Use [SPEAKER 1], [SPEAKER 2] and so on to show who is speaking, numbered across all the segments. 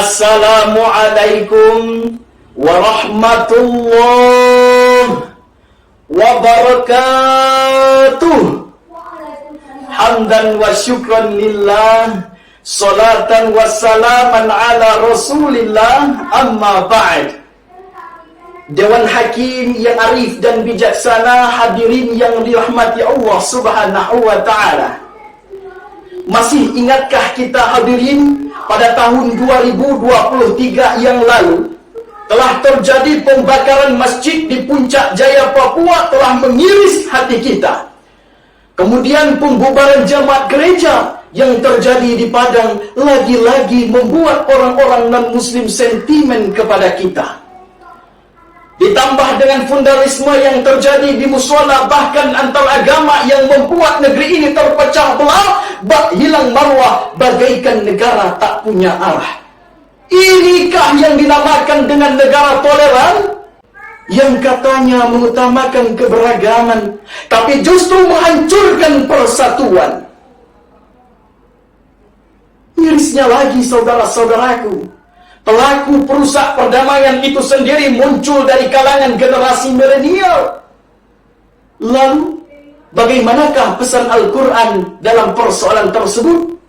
[SPEAKER 1] Assalamualaikum warahmatullahi wabarakatuh. Hamdan wa syukran lillah, salatan wa salaman ala rasulillah, amma ba'd. Dewan Hakim yang arif dan bijaksana, hadirin yang dirahmati Allah subhanahu wa ta'ala. Masih ingatkah kita hadirin, pada tahun 2023 yang lalu telah terjadi pembakaran masjid di Puncak Jaya, Papua, telah mengiris hati kita. Kemudian pembubaran jemaat gereja yang terjadi di Padang lagi-lagi membuat orang-orang non-muslim sentimen kepada kita. Ditambah dengan vandalisme yang terjadi di mushola, bahkan antar agama, yang membuat negeri ini terpecah belah, bak hilang marwah, bagaikan negara tak punya arah. Inikah yang dinamakan dengan negara toleran? Yang katanya mengutamakan keberagaman, tapi justru menghancurkan persatuan. Mirisnya lagi, saudara-saudaraku, pelaku perusak perdamaian itu sendiri muncul dari kalangan generasi milenial. Lalu, bagaimanakah pesan Al-Quran dalam persoalan tersebut?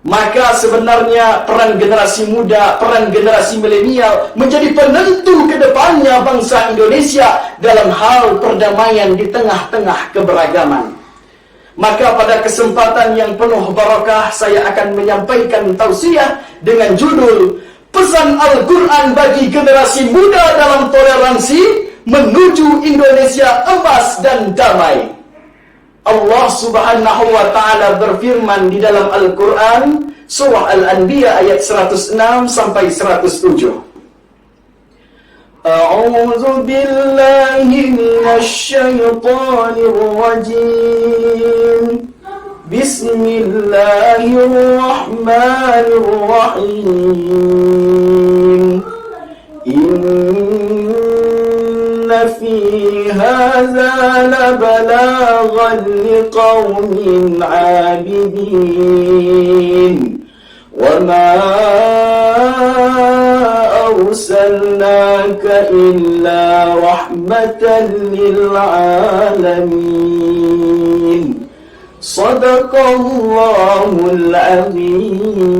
[SPEAKER 1] Maka sebenarnya peran generasi muda, peran generasi milenial menjadi penentu ke depannya bangsa Indonesia dalam hal perdamaian di tengah-tengah keberagaman. Maka pada kesempatan yang penuh barakah, saya akan menyampaikan tausiah dengan judul Pesan Al-Quran bagi generasi muda dalam toleransi menuju Indonesia emas dan damai. Allah subhanahu wa ta'ala berfirman di dalam Al-Quran, surah Al-Anbiya ayat 106 sampai 107. A'udzu billahi minasy syaithanir rajim. Bismillahirrahmanirrahim. Inna fi hadza labalaghan liqaumin 'abidin wa ma arsalnaka illa rahmatan lil 'alamin. Shadaqallahul azim.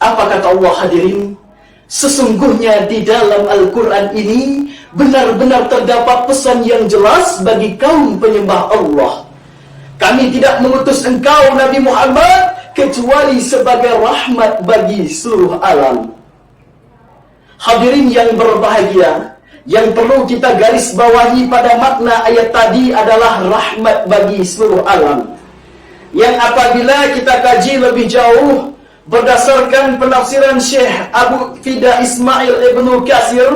[SPEAKER 1] Apa kata Allah, hadirin? Sesungguhnya di dalam Al-Quran ini benar-benar terdapat pesan yang jelas bagi kaum penyembah Allah. Kami tidak mengutus engkau, Nabi Muhammad, kecuali sebagai rahmat bagi seluruh alam. Hadirin yang berbahagia, yang perlu kita garis bawahi pada makna ayat tadi adalah rahmat bagi seluruh alam, yang apabila kita kaji lebih jauh berdasarkan penafsiran Syekh Abu Fida Ismail Ibnu Katsir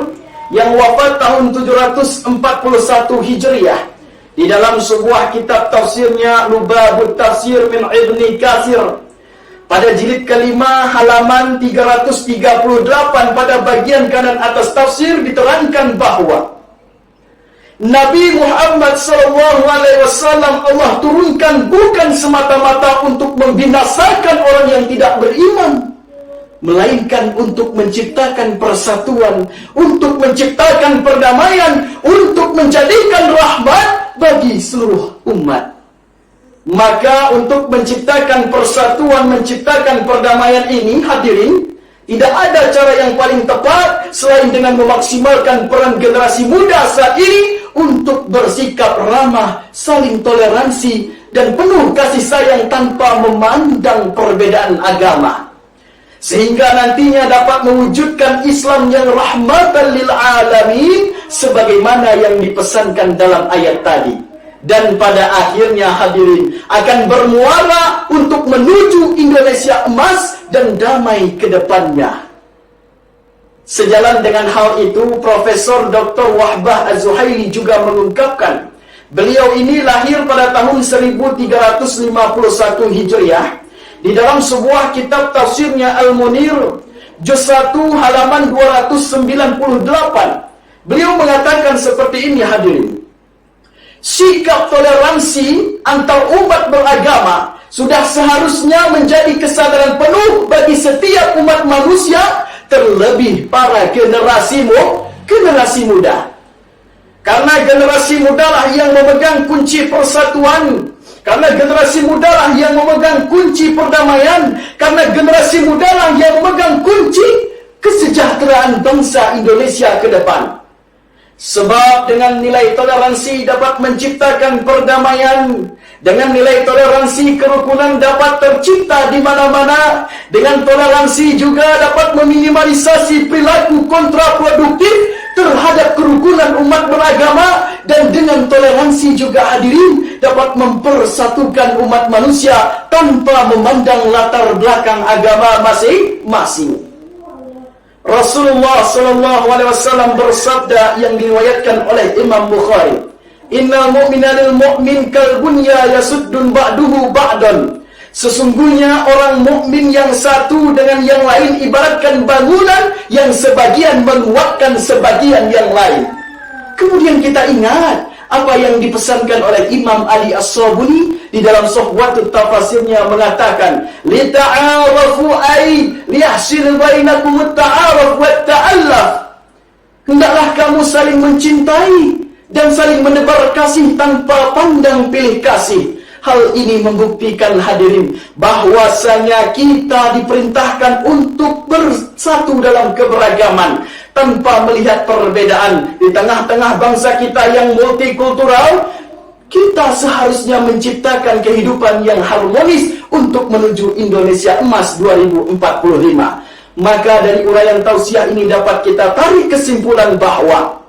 [SPEAKER 1] yang wafat tahun 741 Hijriah, di dalam sebuah kitab tafsirnya Lubabut Tafsir min Ibni Katsir, pada jilid kelima halaman 338 pada bagian kanan atas tafsir diterangkan bahwa Nabi Muhammad SAW Allah turunkan bukan semata-mata untuk membinasakan orang yang tidak beriman, melainkan untuk menciptakan persatuan, untuk menciptakan perdamaian, untuk menjadikan rahmat bagi seluruh umat. Maka untuk menciptakan persatuan, menciptakan perdamaian ini, hadirin, tidak ada cara yang paling tepat selain dengan memaksimalkan peran generasi muda saat ini untuk bersikap ramah, saling toleransi, dan penuh kasih sayang tanpa memandang perbedaan agama, sehingga nantinya dapat mewujudkan Islam yang rahmatan lil alamin sebagaimana yang dipesankan dalam ayat tadi. Dan pada akhirnya, hadirin, akan bermuara untuk menuju Indonesia emas dan damai ke depannya. Sejalan dengan hal itu, Profesor Dr. Wahbah Az-Zuhaili juga mengungkapkan, beliau ini lahir pada tahun 1351 Hijriah. Di dalam sebuah kitab tafsirnya Al-Munir, juz 1 halaman 298, beliau mengatakan seperti ini, hadirin. Sikap toleransi antar umat beragama sudah seharusnya menjadi kesadaran penuh bagi terlebih para generasi muda. Karena generasi muda lah yang memegang kunci persatuan. Karena generasi muda lah yang memegang kunci perdamaian. Karena generasi muda lah yang memegang kunci kesejahteraan bangsa Indonesia ke depan. Sebab dengan nilai toleransi dapat menciptakan perdamaian. Dengan nilai toleransi kerukunan dapat tercipta di mana-mana. Dengan toleransi juga dapat meminimalisasi perilaku kontraproduktif terhadap kerukunan umat beragama. Dan dengan toleransi juga hadirin dapat mempersatukan umat manusia tanpa memandang latar belakang agama masing-masing. Rasulullah SAW bersabda yang diriwayatkan oleh Imam Bukhari, "Innal mu'mina lil mu'min kal bunya yasuddun ba'duhu ba'dan." Sesungguhnya orang mukmin yang satu dengan yang lain ibaratkan bangunan yang sebagian menguatkan sebagian yang lain. Kemudian kita ingat apa yang dipesankan oleh Imam Ali As-Sabuni di dalam Suhwatut Tafasirnya mengatakan, "Lita'arafu ay liyahsil bainakumut ta'aruf wa ta'allaf." Hendaklah kamu saling mencintai dan saling menebar kasih tanpa pandang pilih kasih. Hal ini membuktikan hadirin bahwasanya kita diperintahkan untuk bersatu dalam keberagaman tanpa melihat perbedaan. Di tengah-tengah bangsa kita yang multikultural, kita seharusnya menciptakan kehidupan yang harmonis untuk menuju Indonesia Emas 2045. Maka dari uraian tausiah ini dapat kita tarik kesimpulan bahwa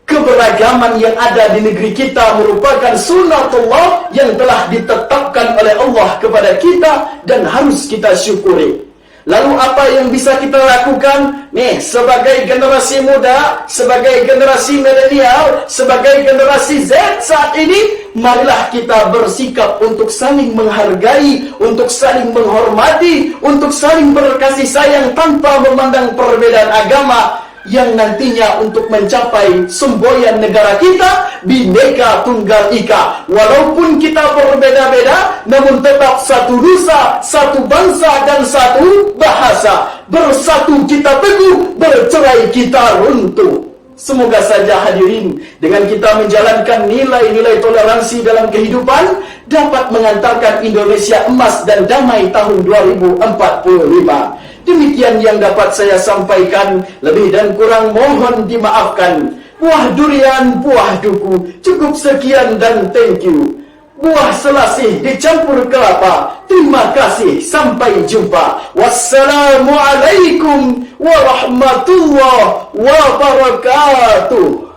[SPEAKER 1] keberagaman yang ada di negeri kita merupakan sunatullah yang telah ditetapkan oleh Allah kepada kita dan harus kita syukuri. Lalu apa yang bisa kita lakukan? Nih, sebagai generasi muda, sebagai generasi milenial, sebagai generasi Z saat ini, marilah kita bersikap untuk saling menghargai, untuk saling menghormati, untuk saling berkasih sayang tanpa memandang perbedaan agama, yang nantinya untuk mencapai semboyan negara kita Bhinneka Tunggal Ika. Walaupun kita berbeda-beda, namun tetap satu nusa, satu bangsa dan satu bahasa. Bersatu kita teguh, bercerai kita runtuh. Semoga saja hadirin dengan kita menjalankan nilai-nilai toleransi dalam kehidupan dapat mengantarkan Indonesia emas dan damai tahun 2045. Demikian yang dapat saya sampaikan. Lebih dan kurang mohon dimaafkan. Buah durian, buah duku. Cukup sekian dan thank you. Buah selasih dicampur kelapa. Terima kasih. Sampai jumpa. Wassalamualaikum warahmatullahi wabarakatuh.